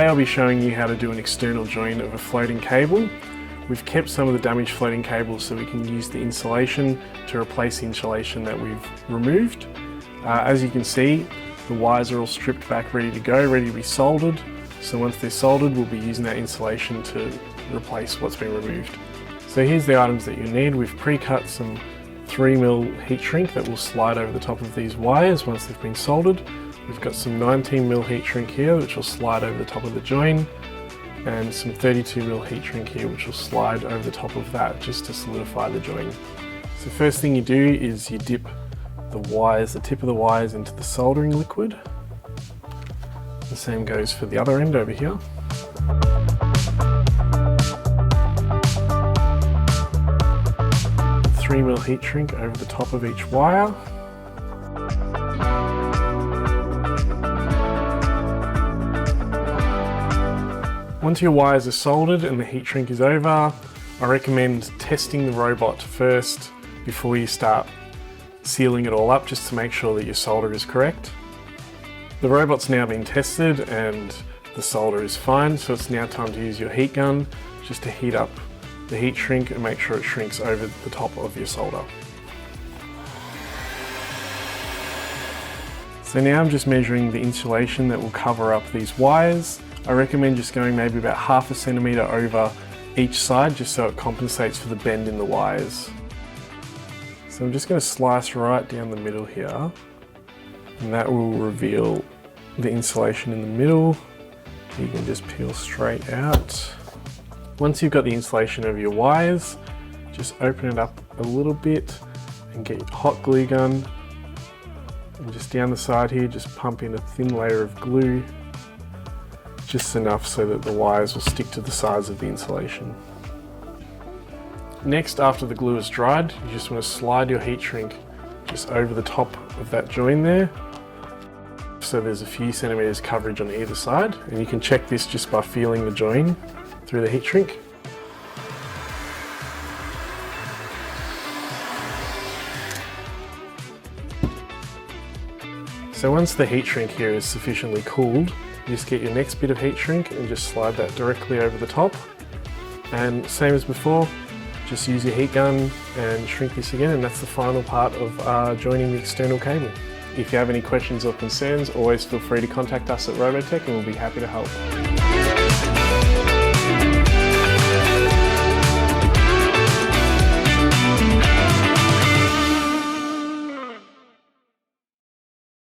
I'll be showing you how to do an external join of a floating cable. We've kept some of the damaged floating cables so we can use the insulation to replace the insulation that we've removed. As you can see, the wires are all stripped back, ready to go, ready to be soldered. So once they're soldered, we'll be using that insulation to replace what's been removed. So here's the items that you need. We've pre-cut some 3mm heat shrink that will slide over the top of these wires once they've been soldered. We've got some 19mm heat shrink here which will slide over the top of the join, and some 32mm heat shrink here which will slide over the top of that just to solidify the join. So first thing you do is you dip the wires, the tip of the wires, into the soldering liquid. The same goes for the other end over here. The 3mm heat shrink over the top of each wire. Once your wires are soldered and the heat shrink is over, I recommend testing the robot first before you start sealing it all up, just to make sure that your solder is correct. The robot's now been tested and the solder is fine, so it's now time to use your heat gun just to heat up the heat shrink and make sure it shrinks over the top of your solder. So now I'm just measuring the insulation that will cover up these wires. I recommend just going maybe about 1/2 centimetre over each side, just so it compensates for the bend in the wires. So I'm just going to slice right down the middle here, and that will reveal the insulation in the middle. You can just peel straight out. Once you've got the insulation over your wires, just open it up a little bit and get your hot glue gun, and just down the side here, just pump in a thin layer of glue, just enough so that the wires will stick to the sides of the insulation. Next, after the glue is dried, you just want to slide your heat shrink just over the top of that join there, so there's a few centimetres coverage on either side, and you can check this just by feeling the join through the heat shrink. So once the heat shrink here is sufficiently cooled, you just get your next bit of heat shrink and just slide that directly over the top. And same as before, just use your heat gun and shrink this again, and that's the final part of joining the external cable. If you have any questions or concerns, always feel free to contact us at Robo-Tek and we'll be happy to help.